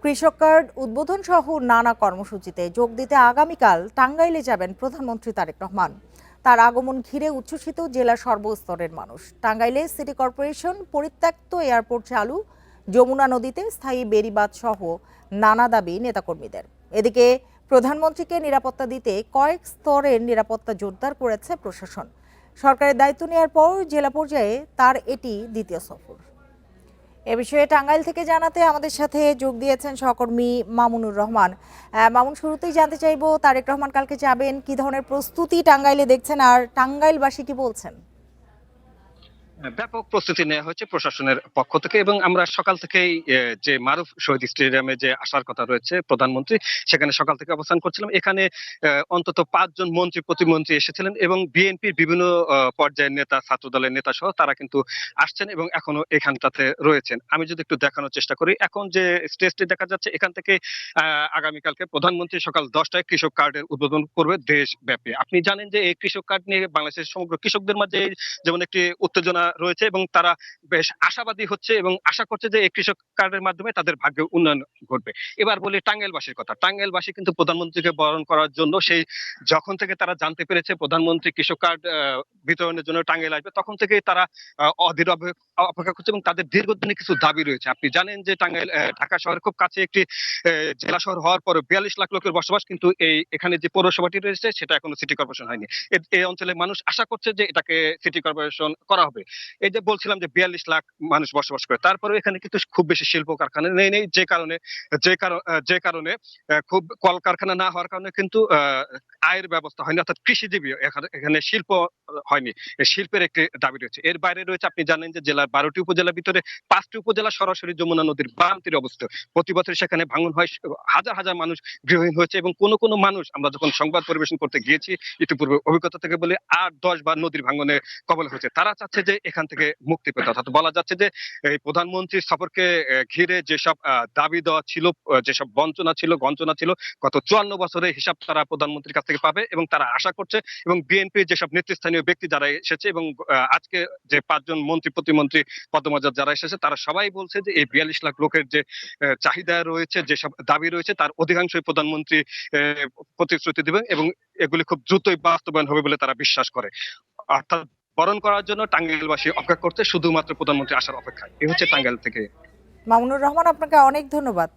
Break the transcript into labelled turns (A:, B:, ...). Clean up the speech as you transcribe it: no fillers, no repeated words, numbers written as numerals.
A: কৃষক কার্ড উদ্বোধন সহ নানা কর্মসূচিতে যোগ দিতে আগামীকাল টাঙ্গাইলে যাবেন প্রধানমন্ত্রী তারেক রহমান। তার আগমন ঘিরে উচ্ছ্বসিত জেলার সর্বস্তরের মানুষ। টাঙ্গাইলে সিটি কর্পোরেশন পরিত্যক্ত এয়ারপোর্ট চালু, যমুনা নদীতে স্থায়ী বেড়িবাঁধ সহ নানা দাবি নেতাকর্মীদের। এদিকে প্রধানমন্ত্রীকে নিরাপত্তা দিতে কয়েক স্তরের নিরাপত্তা জোরদার করেছে প্রশাসন। সরকারের দায়িত্ব নেওয়ার পর জেলা পর্যায়ে তার এটি দ্বিতীয় সফর। এ বিষয়ে টাঙ্গাইল থেকে জানাতে আমাদের সাথে যোগ দিয়েছেন সহকর্মী মামুনুর রহমান। মামুন, শুরুতেই জানতে চাইবো তারেক রহমান কালকে যাবেন, কি ধরনের প্রস্তুতি টাঙ্গাইলে দেখছেন আর টাঙ্গাইলবাসী কি বলছেন?
B: ব্যাপক প্রস্তুতি নেওয়া হয়েছে প্রশাসনের পক্ষ থেকে এবং আমরা সকাল থেকেই যে মারুফ শহীদ স্টেডিয়ামে যে আসার কথা রয়েছে প্রধানমন্ত্রী, সেখানে সকাল থেকে অবস্থান করছিলাম। এখানে অন্তত 5 জন মন্ত্রী প্রতিমন্ত্রী এসেছিলেন এবং বিএনপির বিভিন্ন পর্যায়ের নেতা, ছাত্র দলের নেতা সহ তারা কিন্তু আসছেন এবং এখনো এখানটাতে রয়েছেন। আমি যদি একটু দেখানোর চেষ্টা করি, এখন যে স্টেজটি দেখা যাচ্ছে এখান থেকে আগামীকালকে প্রধানমন্ত্রী সকাল 10টায় কৃষক কার্ডের উদ্বোধন করবে দেশব্যাপী। আপনি জানেন যে এই কৃষক কার্ড নিয়ে বাংলাদেশের সমগ্র কৃষকদের মাঝে যেমন একটি উত্তেজনা রয়েছে এবং তারা বেশ আশাবাদী হচ্ছে এবং আশা করছে যে এই কৃষক কার্ডের মাধ্যমে তাদের ভাগ্যে উন্নয়ন ঘটবে। এবার বলি টাঙ্গাইলবাসীর কথা। টাঙ্গাইলবাসী কিন্তু প্রধানমন্ত্রীকে বরণ করার জন্য সেই যখন থেকে তারা জানতে পেরেছে প্রধানমন্ত্রী কৃষক কার্ড বিতরণের জন্য টাঙ্গাইল আসবে, তখন থেকেই তারা অধীর অপেক্ষা করছে এবং তাদের দীর্ঘদিনের কিছু দাবি রয়েছে। আপনি জানেন যে টাঙ্গাইল ঢাকা শহরের খুব কাছে একটি জেলা শহর হওয়ার পরে 42 লাখ লোকের বসবাস, কিন্তু এখানে যে পৌরসভাটি রয়েছে সেটা এখনো সিটি কর্পোরেশন হয়নি। এই অঞ্চলের মানুষ আশা করছে যে এটাকে সিটি কর্পোরেশন করা হবে। এই যে বলছিলাম যে 42 লাখ মানুষ বসবাস করে, তারপরে এখানে কিন্তু খুব বেশি শিল্প কারখানা নেই, যে কারণে খুব কলকারখানা না হওয়ার কারণে কিন্তু আয়ের ব্যবস্থা হয়নি, অর্থাৎ কৃষিজীবী এখানে শিল্প হয়নি। শিল্পের একটি দাবি রয়েছে। এর বাইরে রয়েছে, আপনি জানেন যে জেলার 12টি উপজেলার ভিতরে 5টি উপজেলা সরাসরি যমুনা নদীর বাম তীরে অবস্থিত। প্রতি বছর সেখানে ভাঙন হয়, হাজার হাজার মানুষ গৃহহীন হয়েছে এবং কোনো মানুষ, আমরা যখন সংবাদ পরিবেশন করতে গিয়েছি ইতিপূর্বে অভিজ্ঞতা থেকে বলে 8-10 বার নদীর ভাঙনে কবল হয়েছে। তারা চাচ্ছে যে এখান থেকে মুক্তি পেতে, অর্থাৎ বলা যাচ্ছে যে এই প্রধানমন্ত্রীর সফরকে ঘিরে যেসব দাবি দেওয়া ছিল, যেসব বঞ্চনা ছিল, গঞ্চনা ছিল, গত 54 বছরের হিসাব তারা প্রধানমন্ত্রীর কাছ থেকে পাবে এবং তারা আশা করছে। এবং বিএনপির যেসব নেতৃস্থানীয় ব্যক্তি যারা এসেছে এবং আজকে যে 5 জন মন্ত্রী প্রতিমন্ত্রী পদমর্যাদা যারা এসেছে, তারা সবাই বলছে যে এই 42 লাখ লোকের যে চাহিদা রয়েছে, যেসব দাবি রয়েছে, তার অধিকাংশই প্রধানমন্ত্রী প্রতিশ্রুতি দেবেন এবং এগুলি খুব দ্রুতই বাস্তবায়ন হবে বলে তারা বিশ্বাস করে। অর্থাৎ বরণ করার জন্য টাঙ্গাইলবাসী অপেক্ষা করতে, শুধুমাত্র প্রধানমন্ত্রী আসার অপেক্ষায়। এই হচ্ছে টাঙ্গাইল থেকে।
A: মামুনুর রহমান, আপনাকে অনেক ধন্যবাদ।